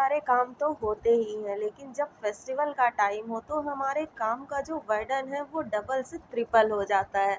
सारे काम तो होते ही हैं, लेकिन जब फेस्टिवल का टाइम हो तो हमारे काम का जो बर्डन है वो डबल से ट्रिपल हो जाता है।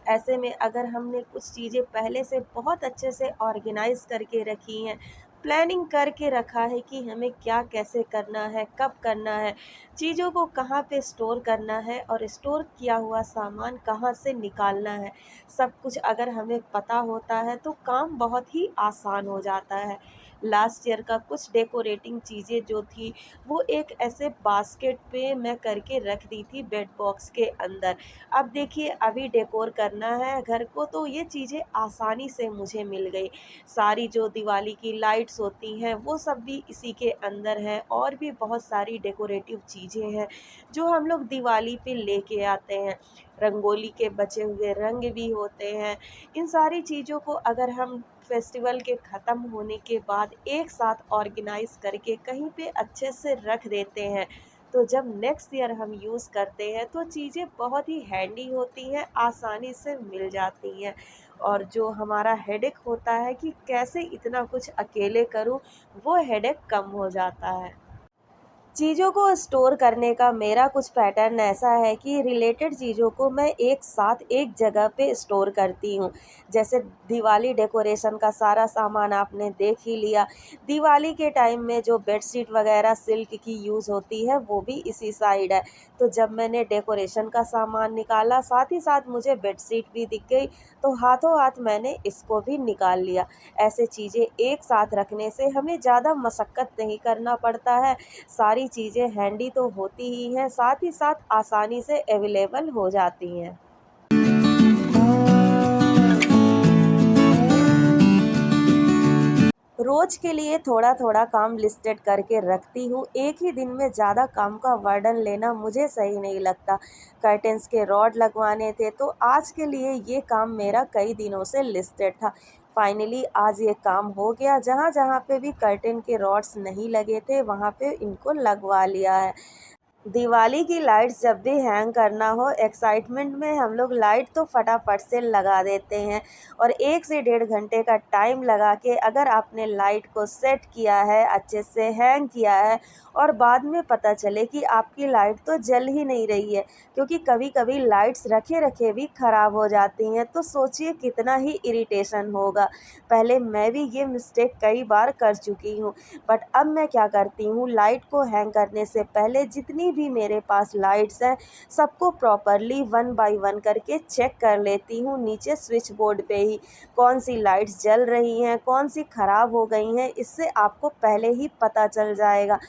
ऐसे में अगर हमने कुछ चीज़ें पहले से बहुत अच्छे से ऑर्गेनाइज़ करके रखी हैं, प्लानिंग करके रखा है कि हमें क्या कैसे करना है, कब करना है, चीज़ों को कहाँ पे स्टोर करना है और स्टोर किया हुआ सामान कहाँ से निकालना है, सब कुछ अगर हमें पता होता है तो काम बहुत ही आसान हो जाता है। लास्ट ईयर का कुछ डेकोरेटिंग चीज़ें जो थी वो एक ऐसे बास्केट पे मैं करके रख दी थी बेड बॉक्स के अंदर। अब देखिए अभी डेकोर करना है घर को तो ये चीज़ें आसानी से मुझे मिल गई। सारी जो दिवाली की लाइट्स होती हैं वो सब भी इसी के अंदर है और भी बहुत सारी डेकोरेटिव चीज़ें हैं जो हम लोग दिवाली पे लेके आते हैं। रंगोली के बचे हुए रंग भी होते हैं। इन सारी चीज़ों को अगर हम फेस्टिवल के ख़त्म होने के बाद एक साथ ऑर्गेनाइज़ करके कहीं पे अच्छे से रख देते हैं, तो जब नेक्स्ट ईयर हम यूज़ करते हैं तो चीज़ें बहुत ही हैंडी होती हैं, आसानी से मिल जाती हैं। और जो हमारा हेडेक होता है कि कैसे इतना कुछ अकेले करूँ, वो हेडेक कम हो जाता है। चीज़ों को स्टोर करने का मेरा कुछ पैटर्न ऐसा है कि रिलेटेड चीज़ों को मैं एक साथ एक जगह पे स्टोर करती हूँ। जैसे दिवाली डेकोरेशन का सारा सामान आपने देख ही लिया। दिवाली के टाइम में जो बेडशीट वगैरह सिल्क की यूज़ होती है वो भी इसी साइड है। तो जब मैंने डेकोरेशन का सामान निकाला साथ ही साथ मुझे बेडशीट भी दिख गई, तो हाथों हाथ मैंने इसको भी निकाल लिया। ऐसे चीज़ें एक साथ रखने से हमें ज़्यादा मशक्क़त नहीं करना पड़ता है। सारी चीज़ें हैंडी तो होती ही हैं, साथ ही साथ आसानी से अवेलेबल हो जाती हैं। रोज़ के लिए थोड़ा-थोड़ा काम लिस्टेड करके रखती हूँ। एक ही दिन में ज़्यादा काम का बर्डन लेना मुझे सही नहीं लगता। कर्टेन्स के रॉड लगवाने थे तो आज के लिए ये काम मेरा कई दिनों से लिस्टेड था। फाइनली आज ये काम हो गया। जहाँ-जहाँ पे भी कर्टेन के रॉड्स नहीं लगे थे वहाँ पे इनको लगवा लिया है। दिवाली की लाइट्स जब भी हैंग करना हो एक्साइटमेंट में हम लोग लाइट तो फटाफट से लगा देते हैं और 1 से डेढ़ घंटे का टाइम लगा के अगर आपने लाइट को सेट किया है, अच्छे से हैंग किया है और बाद में पता चले कि आपकी लाइट तो जल ही नहीं रही है, क्योंकि कभी-कभी लाइट्स रखे-रखे भी ख़राब हो जाती हैं, तो सोचिए कितना ही इरिटेशन होगा। पहले मैं भी ये मिस्टेक कई बार कर चुकी हूँ, बट अब मैं क्या करती हूँ, लाइट को हैंग करने से पहले जितनी भी मेरे पास लाइट्स हैं सबको प्रॉपरली वन बाय वन करके चेक कर लेती हूँ नीचे स्विच बोर्ड पे ही, कौन सी लाइट्स जल रही हैं, कौन सी ख़राब हो गई हैं, इससे आपको पहले ही पता चल जाएगा।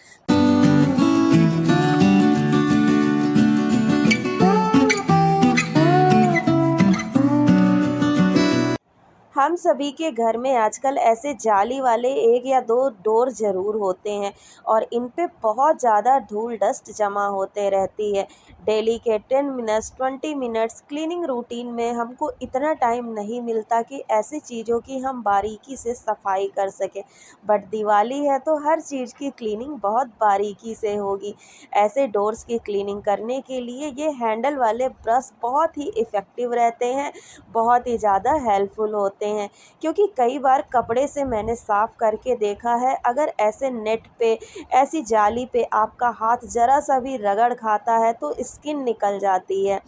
हम सभी के घर में आजकल ऐसे जाली वाले 1 या 2 डोर ज़रूर होते हैं और इन पे बहुत ज़्यादा धूल डस्ट जमा होते रहती है। डेली के 10 मिनट्स 20 मिनट्स क्लीनिंग रूटीन में हमको इतना टाइम नहीं मिलता कि ऐसी चीज़ों की हम बारीकी से सफाई कर सकें। बट दिवाली है तो हर चीज़ की क्लीनिंग बहुत बारीकी से होगी। ऐसे डोर्स की क्लीनिंग करने के लिए ये हैंडल वाले ब्रश बहुत ही इफ़ेक्टिव रहते हैं, बहुत ही ज़्यादा हेल्पफुल होते हैं, क्योंकि कई बार कपड़े से मैंने साफ़ करके देखा है, अगर ऐसे नेट पे ऐसी जाली पे आपका हाथ ज़रा सा भी रगड़ खाता है तो स्किन निकल जाती है।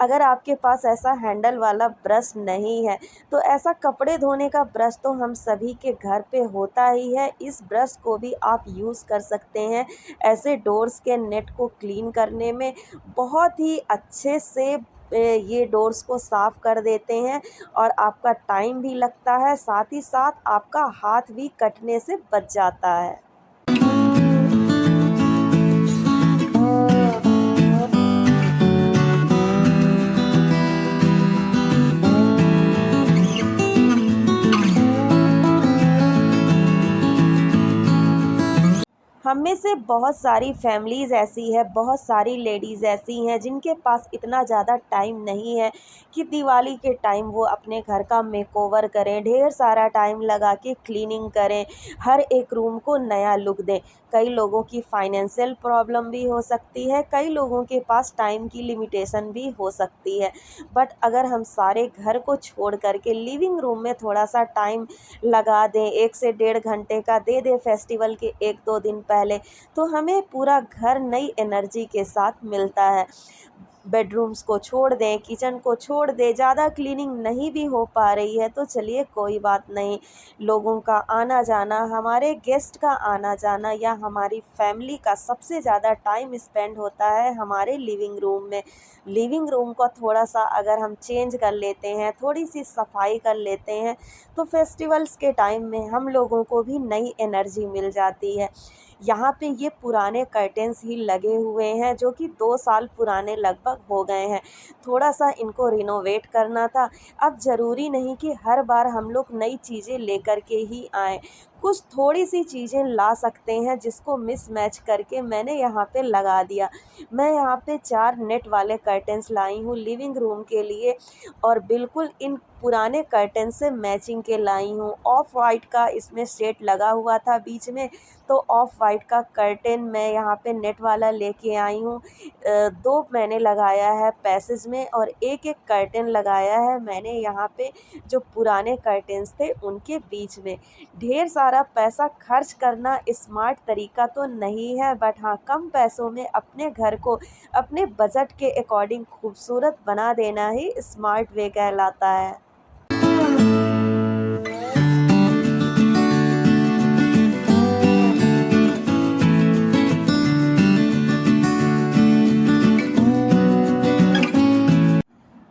अगर आपके पास ऐसा हैंडल वाला ब्रश नहीं है तो ऐसा कपड़े धोने का ब्रश तो हम सभी के घर पे होता ही है, इस ब्रश को भी आप यूज़ कर सकते हैं ऐसे डोर्स के नेट को क्लीन करने में। बहुत ही अच्छे से ये डोर्स को साफ़ कर देते हैं और आपका टाइम भी लगता है, साथ ही साथ आपका हाथ भी कटने से बच जाता है। हम में से बहुत सारी फैमिलीज़ ऐसी है, बहुत सारी लेडीज़ ऐसी हैं जिनके पास इतना ज़्यादा टाइम नहीं है कि दिवाली के टाइम वो अपने घर का मेकओवर करें, ढेर सारा टाइम लगा के क्लीनिंग करें, हर एक रूम को नया लुक दें। कई लोगों की फाइनेंशियल प्रॉब्लम भी हो सकती है, कई लोगों के पास टाइम की लिमिटेशन भी हो सकती है। बट अगर हम सारे घर को छोड़ कर के लिविंग रूम में थोड़ा-सा टाइम लगा दें, 1 से डेढ़ घंटे का दे दें फेस्टिवल के 1-2 दिन पहले, तो हमें पूरा घर नई एनर्जी के साथ मिलता है। बेडरूम्स को छोड़ दें, किचन को छोड़ दें, ज़्यादा क्लीनिंग नहीं भी हो पा रही है तो चलिए कोई बात नहीं। लोगों का आना-जाना, हमारे गेस्ट का आना-जाना या हमारी फैमिली का सबसे ज़्यादा टाइम स्पेंड होता है हमारे लिविंग रूम में। लिविंग रूम को थोड़ा-सा अगर हम चेंज कर लेते हैं, थोड़ी-सी सफाई कर लेते हैं, तो फेस्टिवल्स के टाइम में हम लोगों को भी नई एनर्जी मिल जाती है। यहाँ पे ये पुराने कर्टेन्स ही लगे हुए हैं जो कि 2 साल पुराने लगभग हो गए हैं। थोड़ा-सा इनको रिनोवेट करना था। अब ज़रूरी नहीं कि हर बार हम लोग नई चीज़ें लेकर के ही आएँ। कुछ थोड़ी-सी चीज़ें ला सकते हैं जिसको मिसमैच करके मैंने यहाँ पे लगा दिया। मैं यहाँ पे 4 नेट वाले कर्टेन्स लाई हूँ लिविंग रूम के लिए और बिल्कुल इन पुराने कर्टेन से मैचिंग के लाई हूँ। ऑफ वाइट का इसमें सेट लगा हुआ था बीच में, तो ऑफ वाइट का कर्टेन मैं यहाँ पे नेट वाला लेके आई हूँ। 2 मैंने लगाया है पैसेज में और एक-एक कर्टेन लगाया है मैंने यहाँ पे जो पुराने कर्टेन्स थे उनके बीच में। ढेर सारा पैसा खर्च करना स्मार्ट तरीका तो नहीं है, बट हाँ, कम पैसों में अपने घर को अपने बजट के अकॉर्डिंग खूबसूरत बना देना ही स्मार्ट वे कहलाता है।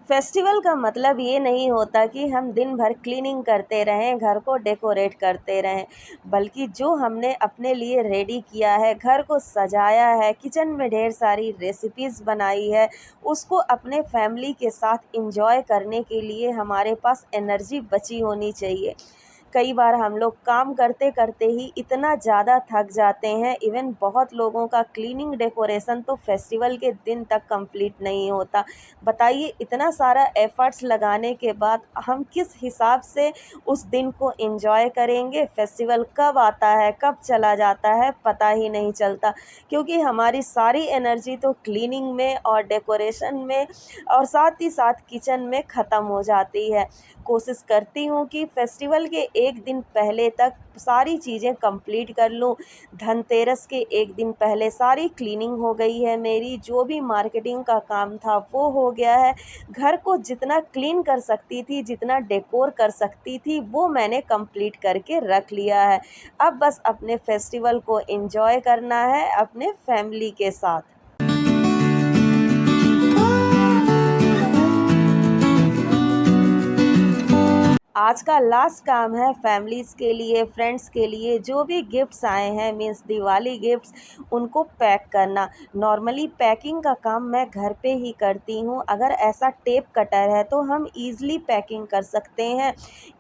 फेस्टिवल का मतलब ये नहीं होता कि हम दिन भर क्लीनिंग करते रहें, घर को डेकोरेट करते रहें, बल्कि जो हमने अपने लिए रेडी किया है, घर को सजाया है, किचन में ढेर सारी रेसिपीज़ बनाई है, उसको अपने फैमिली के साथ एंजॉय करने के लिए हमारे पास एनर्जी बची होनी चाहिए। कई बार हम लोग काम करते-करते ही इतना ज़्यादा थक जाते हैं, इवन बहुत लोगों का क्लीनिंग डेकोरेशन तो फेस्टिवल के दिन तक कंप्लीट नहीं होता। बताइए इतना सारा एफ़र्ट्स लगाने के बाद हम किस हिसाब से उस दिन को एन्जॉय करेंगे? फेस्टिवल कब आता है, कब चला जाता है, पता ही नहीं चलता, क्योंकि हमारी सारी एनर्जी तो क्लीनिंग में और डेकोरेशन में और साथ ही साथ किचन में ख़त्म हो जाती है। कोशिश करती हूँ कि फेस्टिवल के 1 दिन पहले तक सारी चीज़ें कंप्लीट कर लूँ। धनतेरस के 1 दिन पहले सारी क्लीनिंग हो गई है मेरी, जो भी मार्केटिंग का काम था वो हो गया है। घर को जितना क्लीन कर सकती थी, जितना डेकोर कर सकती थी, वो मैंने कंप्लीट करके रख लिया है। अब बस अपने फेस्टिवल को एन्जॉय करना है अपने फैमिली के साथ। आज का लास्ट काम है फैमिलीज़ के लिए, फ्रेंड्स के लिए जो भी गिफ्ट्स आए हैं मीन्स दिवाली गिफ्ट्स, उनको पैक करना। नॉर्मली पैकिंग का काम मैं घर पे ही करती हूँ। अगर ऐसा टेप कटर है तो हम ईज़िली पैकिंग कर सकते हैं।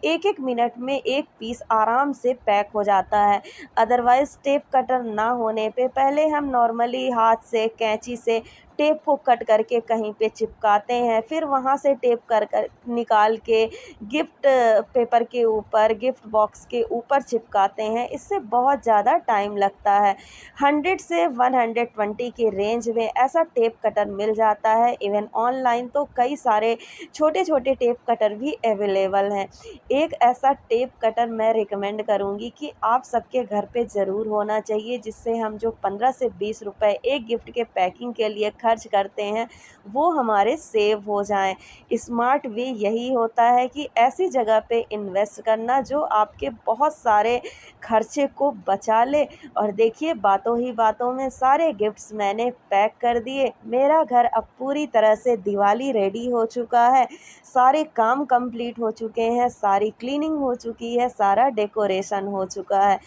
1-1 मिनट में 1 पीस आराम से पैक हो जाता है। अदरवाइज़ टेप कटर ना होने पे पहले हम नॉर्मली हाथ से, कैंची से टेप को कट करके कहीं पे चिपकाते हैं, फिर वहाँ से टेप कर निकाल के गिफ्ट पेपर के ऊपर, गिफ्ट बॉक्स के ऊपर चिपकाते हैं। इससे बहुत ज़्यादा टाइम लगता है। 100 से 120 के रेंज में ऐसा टेप कटर मिल जाता है। इवन ऑनलाइन तो कई सारे छोटे-छोटे टेप कटर भी अवेलेबल हैं। एक ऐसा टेप कटर मैं रिकमेंड करूँगी कि आप सबके घर पे ज़रूर होना चाहिए, जिससे हम जो 15 से 20 रुपए एक गिफ्ट के पैकिंग के लिए खर्च करते हैं, वो हमारे सेव हो जाएँ। स्मार्ट वे यही होता है कि ऐसी जगह पे इन्वेस्ट करना जो आपके बहुत सारे खर्चे को बचा ले। और देखिए बातों ही बातों में सारे गिफ्ट्स मैंने पैक कर दिए। मेरा घर अब पूरी तरह से दिवाली रेडी हो चुका है। सारे काम कंप्लीट हो चुके हैं, सारी क्लीनिंग हो चुकी है, सारा डेकोरेशन हो चुका है।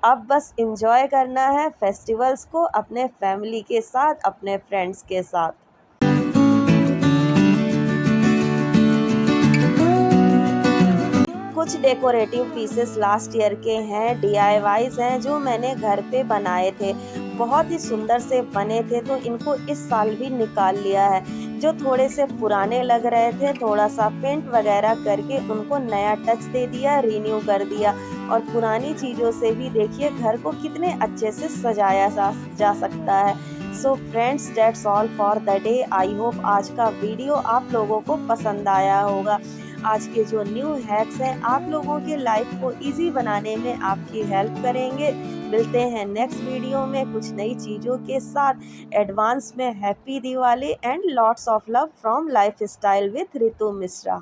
अब बस एन्जॉय करना है फेस्टिवल्स को अपने फैमिली के साथ, अपने फ्रेंड्स के साथ। कुछ कुछ डेकोरेटिव पीसेस लास्ट ईयर के हैं, डीआईवाईज हैं जो मैंने घर पे बनाए थे। बहुत ही सुंदर से बने थे तो इनको इस साल भी निकाल लिया है। जो थोड़े से पुराने लग रहे थे, थोड़ा सा पेंट वगैरह करके उनको नया टच दे दिया, रीन्यू कर दिया। और पुरानी चीज़ों से भी देखिए घर को कितने अच्छे से सजाया जा सकता है। So friends, that's all for the day. I hope आज का वीडियो आप लोगों को पसंद आया होगा। आज के जो न्यू हैक्स हैं आप लोगों के लाइफ को इजी बनाने में आपकी हेल्प करेंगे। मिलते हैं नेक्स्ट वीडियो में कुछ नई चीज़ों के साथ। एडवांस में happy Diwali and lots of love from life style with Ritu Mishra.